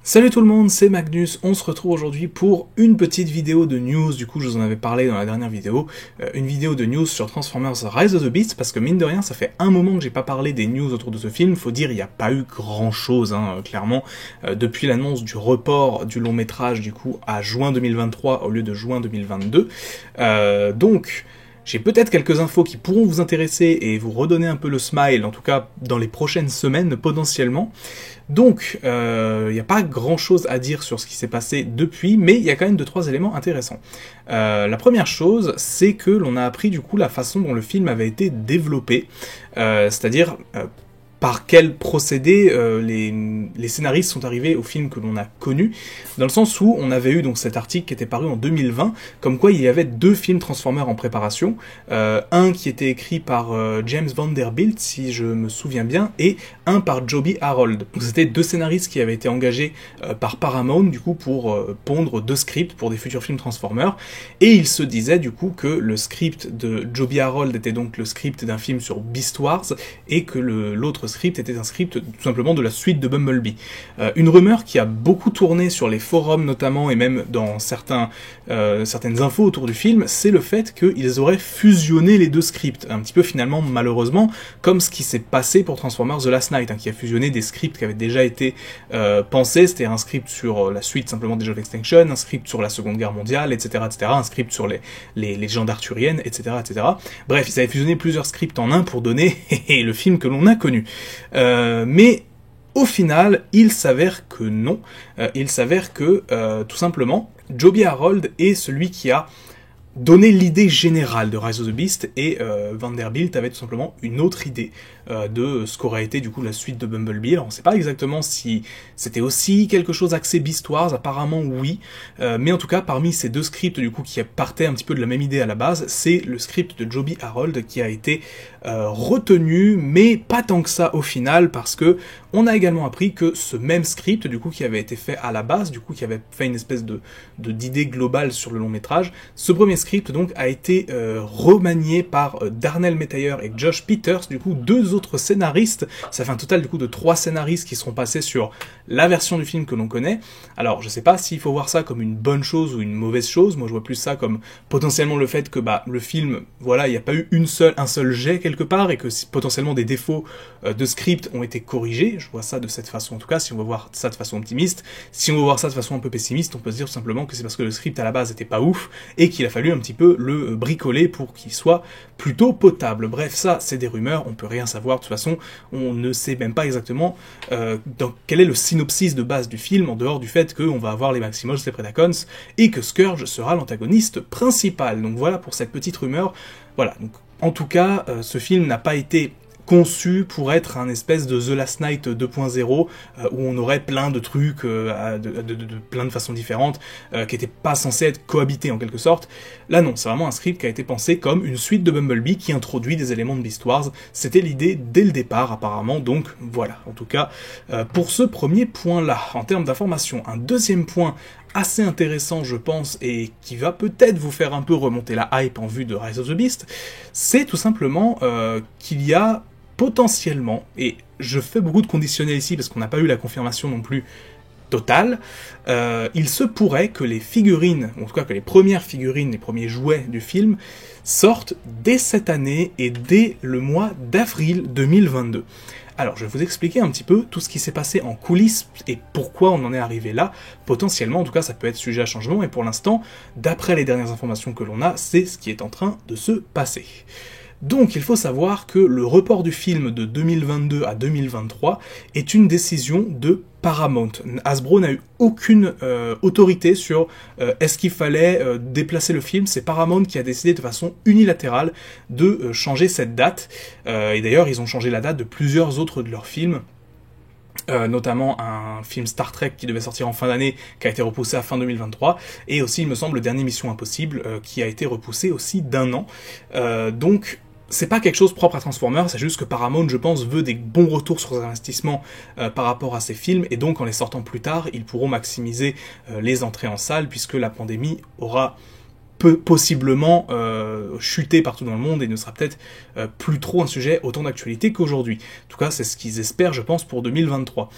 Salut tout le monde, c'est Magnus, on se retrouve aujourd'hui pour une petite vidéo de news, du coup je vous en avais parlé dans la dernière vidéo, une vidéo de news sur Transformers Rise of the Beasts, parce que mine de rien ça fait un moment que j'ai pas parlé des news autour de ce film, faut dire il n'y a pas eu grand chose, clairement, depuis l'annonce du report du long métrage du coup à juin 2023 au lieu de juin 2022, donc... J'ai peut-être quelques infos qui pourront vous intéresser et vous redonner un peu le smile, en tout cas dans les prochaines semaines potentiellement. Donc, il n'y a pas grand-chose à dire sur ce qui s'est passé depuis, mais il y a quand même 2-3 éléments intéressants. La première chose, c'est que l'on a appris du coup la façon dont le film avait été développé, c'est-à-dire... par quel procédé les scénaristes sont arrivés au film que l'on a connu, dans le sens où on avait eu donc cet article qui était paru en 2020, comme quoi il y avait 2 films Transformers en préparation, un qui était écrit par James Vanderbilt, si je me souviens bien, et un par Joby Harold. Donc c'était 2 scénaristes qui avaient été engagés par Paramount, du coup, pour pondre 2 scripts pour des futurs films Transformers, et il se disait du coup que le script de Joby Harold était donc le script d'un film sur Beast Wars, et que l'autre script était un script tout simplement de la suite de Bumblebee. Une rumeur qui a beaucoup tourné sur les forums notamment, et même dans certaines infos autour du film, c'est le fait qu'ils auraient fusionné les 2 scripts, un petit peu finalement malheureusement, comme ce qui s'est passé pour Transformers The Last Night, qui a fusionné des scripts qui avaient déjà été pensés, c'était un script sur la suite simplement des Age of Extinction, un script sur la Seconde Guerre mondiale, etc., un script sur les légendes arthuriennes, etc., Bref, ils avaient fusionné plusieurs scripts en un pour donner le film que l'on a connu. Mais au final, il s'avère que non. Il s'avère que, tout simplement, Joby Harold est celui qui a donné l'idée générale de Rise of the Beast, et Vanderbilt avait tout simplement une autre idée de ce qu'aurait été du coup la suite de Bumblebee. Alors on sait pas exactement si c'était aussi quelque chose axé Beast Wars, apparemment oui, mais en tout cas parmi ces 2 scripts du coup qui partaient un petit peu de la même idée à la base, c'est le script de Joby Harold qui a été retenu, mais pas tant que ça au final, parce que on a également appris que ce même script du coup qui avait été fait à la base, du coup qui avait fait une espèce d'idée globale sur le long métrage, ce premier script donc a été remanié par Darnell Metayer et Josh Peters, du coup 2 autres scénaristes. Ça fait un total du coup de 3 scénaristes qui seront passés sur la version du film que l'on connaît. Alors je sais pas s'il faut voir ça comme une bonne chose ou une mauvaise chose, moi je vois plus ça comme potentiellement le fait que le film, voilà, il n'y a pas eu un seul jet quelque part, et que potentiellement des défauts de script ont été corrigés. Je vois ça de cette façon en tout cas, si on veut voir ça de façon optimiste. Si on veut voir ça de façon un peu pessimiste, on peut se dire tout simplement que c'est parce que le script à la base était pas ouf, et qu'il a fallu un petit peu le bricoler pour qu'il soit plutôt potable. Bref, ça c'est des rumeurs, on peut rien savoir, de toute façon on ne sait même pas exactement quel est le synopsis de base du film, en dehors du fait qu'on va avoir les Maximals, les Predacons, et que Scourge sera l'antagoniste principal. Donc voilà pour cette petite rumeur. Voilà, donc en tout cas, ce film n'a pas été conçu pour être un espèce de The Last Night 2.0 où on aurait plein de trucs de plein de façons différentes qui étaient pas censés être cohabités en quelque sorte. Là non, c'est vraiment un script qui a été pensé comme une suite de Bumblebee qui introduit des éléments de Beast Wars. C'était l'idée dès le départ apparemment, donc voilà, en tout cas pour ce premier point-là, en termes d'information. Un deuxième point assez intéressant je pense, et qui va peut-être vous faire un peu remonter la hype en vue de Rise of the Beast, c'est tout simplement qu'il y a potentiellement, et je fais beaucoup de conditionnels ici parce qu'on n'a pas eu la confirmation non plus totale, il se pourrait que les figurines, en tout cas que les premières figurines, les premiers jouets du film, sortent dès cette année et dès le mois d'avril 2022. Alors, je vais vous expliquer un petit peu tout ce qui s'est passé en coulisses et pourquoi on en est arrivé là. Potentiellement, en tout cas, ça peut être sujet à changement, et pour l'instant, d'après les dernières informations que l'on a, c'est ce qui est en train de se passer. Donc il faut savoir que le report du film de 2022 à 2023 est une décision de Paramount. Hasbro n'a eu aucune autorité sur est-ce qu'il fallait déplacer le film. C'est Paramount qui a décidé de façon unilatérale de changer cette date. Et d'ailleurs ils ont changé la date de plusieurs autres de leurs films. Notamment un film Star Trek qui devait sortir en fin d'année, qui a été repoussé à fin 2023, et aussi il me semble le dernier Mission Impossible qui a été repoussé aussi d'1 an. Donc c'est pas quelque chose propre à Transformers, c'est juste que Paramount, je pense, veut des bons retours sur ses investissements par rapport à ces films, et donc en les sortant plus tard, ils pourront maximiser les entrées en salle, puisque la pandémie aura possiblement chuté partout dans le monde et ne sera peut-être plus trop un sujet autant d'actualité qu'aujourd'hui. En tout cas, c'est ce qu'ils espèrent, je pense, pour 2023.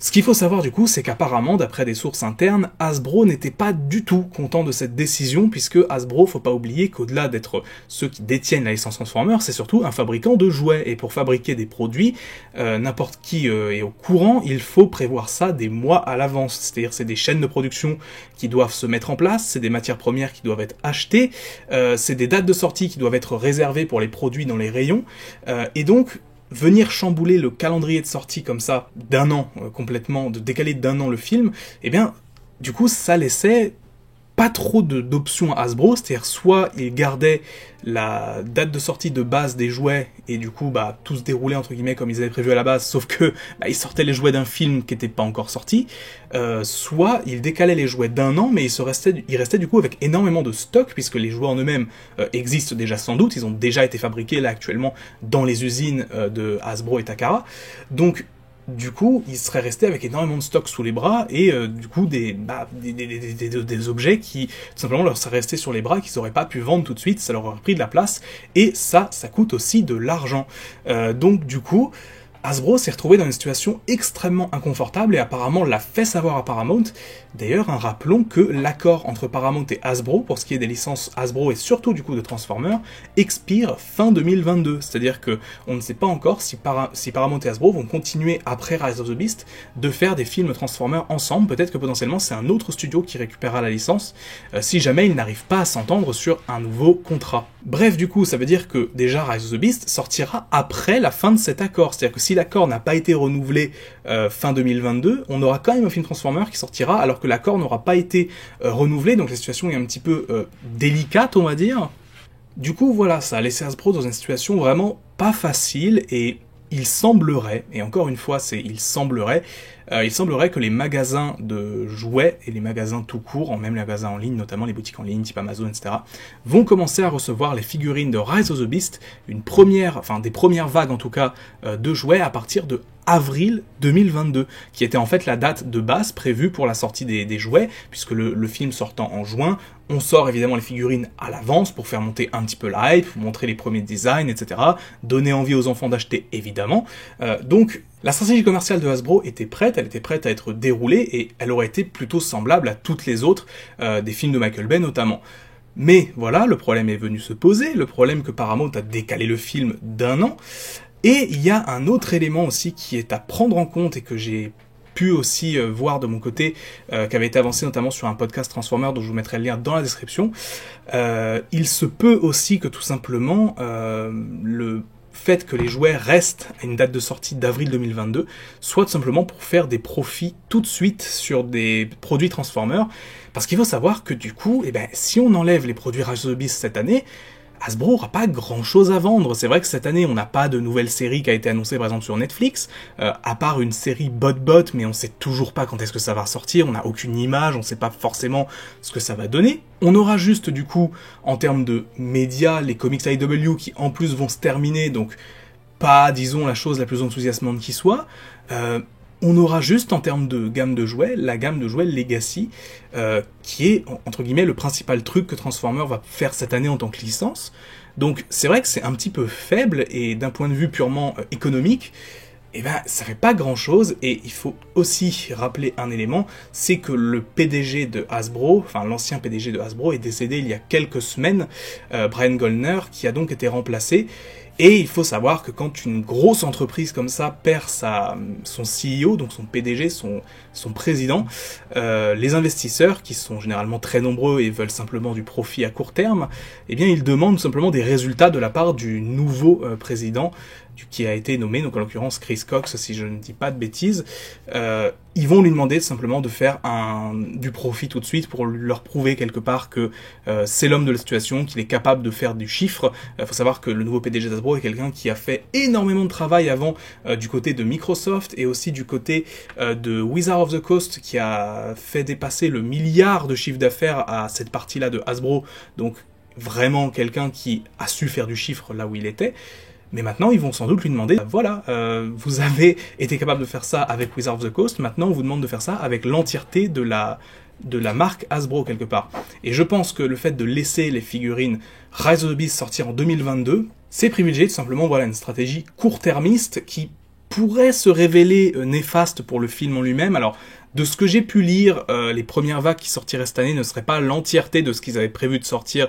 Ce qu'il faut savoir du coup, c'est qu'apparemment, d'après des sources internes, Hasbro n'était pas du tout content de cette décision, puisque Hasbro, faut pas oublier qu'au-delà d'être ceux qui détiennent la licence Transformers, c'est surtout un fabricant de jouets, et pour fabriquer des produits, n'importe qui est au courant, il faut prévoir ça des mois à l'avance, c'est-à-dire c'est des chaînes de production qui doivent se mettre en place, c'est des matières premières qui doivent être achetées, c'est des dates de sortie qui doivent être réservées pour les produits dans les rayons, et donc venir chambouler le calendrier de sortie comme ça, d'un an, complètement, de décaler d'un an le film, eh bien, du coup, ça laissait pas trop d'options à Hasbro, c'est-à-dire soit ils gardaient la date de sortie de base des jouets, et du coup, bah, tout se déroulait entre guillemets comme ils avaient prévu à la base, sauf que, bah, ils sortaient les jouets d'un film qui n'était pas encore sorti, soit ils décalaient les jouets d'un an, mais ils restaient du coup avec énormément de stock, puisque les jouets en eux-mêmes existent déjà sans doute, ils ont déjà été fabriqués là actuellement dans les usines de Hasbro et Takara, donc du coup, ils seraient restés avec énormément de stock sous les bras et du coup des objets qui tout simplement leur seraient restés sur les bras et qu'ils n'auraient pas pu vendre tout de suite, ça leur aurait pris de la place et ça coûte aussi de l'argent. Donc du coup, Hasbro s'est retrouvé dans une situation extrêmement inconfortable et apparemment l'a fait savoir à Paramount. D'ailleurs, rappelons que l'accord entre Paramount et Hasbro, pour ce qui est des licences Hasbro et surtout du coup de Transformers, expire fin 2022. C'est-à-dire que on ne sait pas encore si Paramount et Hasbro vont continuer après Rise of the Beast de faire des films Transformers ensemble. Peut-être que potentiellement c'est un autre studio qui récupérera la licence si jamais ils n'arrivent pas à s'entendre sur un nouveau contrat. Bref, du coup, ça veut dire que déjà Rise of the Beast sortira après la fin de cet accord. C'est-à-dire que si l'accord n'a pas été renouvelé fin 2022, on aura quand même un film Transformers qui sortira alors que l'accord n'aura pas été renouvelé, donc la situation est un petit peu délicate, on va dire. Du coup, voilà, ça a laissé Hasbro dans une situation vraiment pas facile, et il semblerait, et encore une fois, il semblerait que les magasins de jouets et les magasins tout court, même les magasins en ligne, notamment les boutiques en ligne, type Amazon, etc., vont commencer à recevoir les figurines de Rise of the Beast, des premières vagues en tout cas, de jouets à partir de avril 2022, qui était en fait la date de base prévue pour la sortie des jouets, puisque le film sortant en juin, on sort évidemment les figurines à l'avance pour faire monter un petit peu la hype, montrer les premiers designs, etc., donner envie aux enfants d'acheter évidemment. Donc la stratégie commerciale de Hasbro était prête, elle était prête à être déroulée, et elle aurait été plutôt semblable à toutes les autres, des films de Michael Bay notamment. Mais voilà, le problème est venu se poser, le problème que Paramount a décalé le film d'un an. Et il y a un autre élément aussi qui est à prendre en compte et que j'ai pu aussi voir de mon côté, qui avait été avancé notamment sur un podcast Transformers dont je vous mettrai le lien dans la description. Il se peut aussi que tout simplement le fait que les jouets restent à une date de sortie d'avril 2022 soit tout simplement pour faire des profits tout de suite sur des produits Transformers, parce qu'il faut savoir que du coup, si on enlève les produits Rise of the Beast cette année, Hasbro aura pas grand chose à vendre. C'est vrai que cette année, on n'a pas de nouvelle série qui a été annoncée par exemple sur Netflix, à part une série Bot, mais on sait toujours pas quand est-ce que ça va sortir, on n'a aucune image, on sait pas forcément ce que ça va donner. On aura juste du coup, en termes de médias, les comics IDW qui en plus vont se terminer, donc pas, disons, la chose la plus enthousiasmante qui soit. On aura juste en termes de gamme de jouets, la gamme de jouets Legacy, qui est, entre guillemets, le principal truc que Transformers va faire cette année en tant que licence. Donc c'est vrai que c'est un petit peu faible, et d'un point de vue purement économique, ça fait pas grand chose, et il faut aussi rappeler un élément, c'est que le PDG de Hasbro, enfin l'ancien PDG de Hasbro est décédé il y a quelques semaines, Brian Goldner, qui a donc été remplacé. Et il faut savoir que quand une grosse entreprise comme ça perd son CEO, donc son PDG, son président, les investisseurs, qui sont généralement très nombreux et veulent simplement du profit à court terme, ils demandent simplement des résultats de la part du nouveau président, qui a été nommé, donc en l'occurrence Chris Cox, si je ne dis pas de bêtises. Ils vont lui demander simplement de faire du profit tout de suite pour leur prouver quelque part que c'est l'homme de la situation, qu'il est capable de faire du chiffre. Faut savoir que le nouveau PDG d'Hasbro est quelqu'un qui a fait énormément de travail avant du côté de Microsoft et aussi du côté de Wizard of the Coast, qui a fait dépasser le milliard de chiffre d'affaires à cette partie-là de Hasbro. Donc vraiment quelqu'un qui a su faire du chiffre là où il était. Mais maintenant, ils vont sans doute lui demander, voilà, vous avez été capable de faire ça avec Wizard of the Coast, maintenant on vous demande de faire ça avec l'entièreté de la marque Hasbro, quelque part. Et je pense que le fait de laisser les figurines Rise of the Beast sortir en 2022, c'est privilégier tout simplement, voilà, une stratégie court-termiste qui pourrait se révéler néfaste pour le film en lui-même. Alors, de ce que j'ai pu lire, les premières vagues qui sortiraient cette année ne seraient pas l'entièreté de ce qu'ils avaient prévu de sortir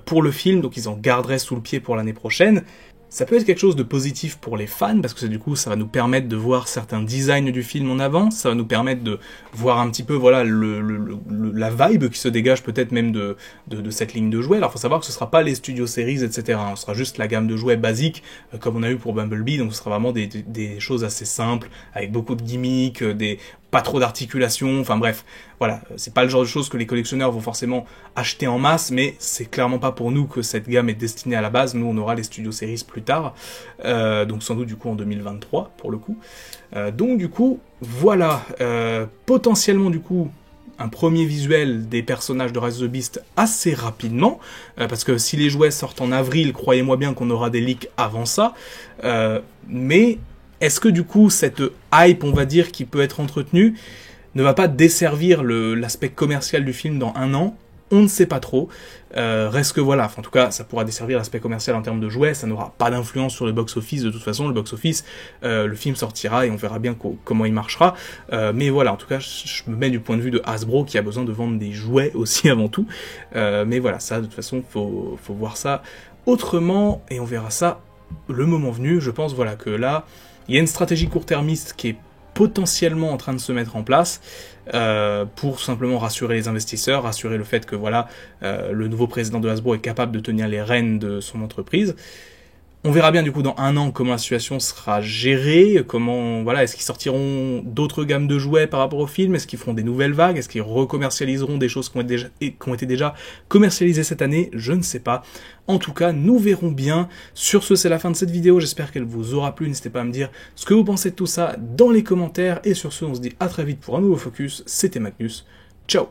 pour le film, donc ils en garderaient sous le pied pour l'année prochaine. Ça peut être quelque chose de positif pour les fans, parce que du coup, ça va nous permettre de voir certains designs du film en avance, ça va nous permettre de voir un petit peu, voilà, la vibe qui se dégage peut-être même de cette ligne de jouets. Alors, faut savoir que ce sera pas les studios series, etc. Ce sera juste la gamme de jouets basique, comme on a eu pour Bumblebee, donc ce sera vraiment des choses assez simples, avec beaucoup de gimmicks, pas trop d'articulation, enfin bref, voilà, c'est pas le genre de choses que les collectionneurs vont forcément acheter en masse, mais c'est clairement pas pour nous que cette gamme est destinée à la base. Nous, on aura les Studio Series plus tard, donc sans doute du coup en 2023 pour le coup. Donc du coup, voilà, potentiellement du coup un premier visuel des personnages de Rise of the Beast assez rapidement, parce que si les jouets sortent en avril, croyez-moi bien qu'on aura des leaks avant ça, mais est-ce que du coup cette hype, on va dire, qui peut être entretenue, ne va pas desservir l'aspect commercial du film dans un an? On ne sait pas trop. Reste que voilà, en tout cas, ça pourra desservir l'aspect commercial en termes de jouets, ça n'aura pas d'influence sur le box-office, de toute façon, le box-office, le film sortira et on verra bien comment il marchera. Mais voilà, en tout cas, je me mets du point de vue de Hasbro qui a besoin de vendre des jouets aussi avant tout. Mais voilà, ça, de toute façon, faut voir ça autrement et on verra ça le moment venu. Je pense, voilà, que là, il y a une stratégie court-termiste qui est potentiellement en train de se mettre en place pour simplement rassurer les investisseurs, rassurer le fait que voilà, le nouveau président de Hasbro est capable de tenir les rênes de son entreprise. On verra bien du coup dans un an comment la situation sera gérée, comment, voilà, est-ce qu'ils sortiront d'autres gammes de jouets par rapport au film, est-ce qu'ils feront des nouvelles vagues, est-ce qu'ils recommercialiseront des choses qui ont été déjà commercialisées cette année, je ne sais pas. En tout cas, nous verrons bien. Sur ce, c'est la fin de cette vidéo, j'espère qu'elle vous aura plu, n'hésitez pas à me dire ce que vous pensez de tout ça dans les commentaires, et sur ce, on se dit à très vite pour un nouveau focus, c'était Magnus, ciao.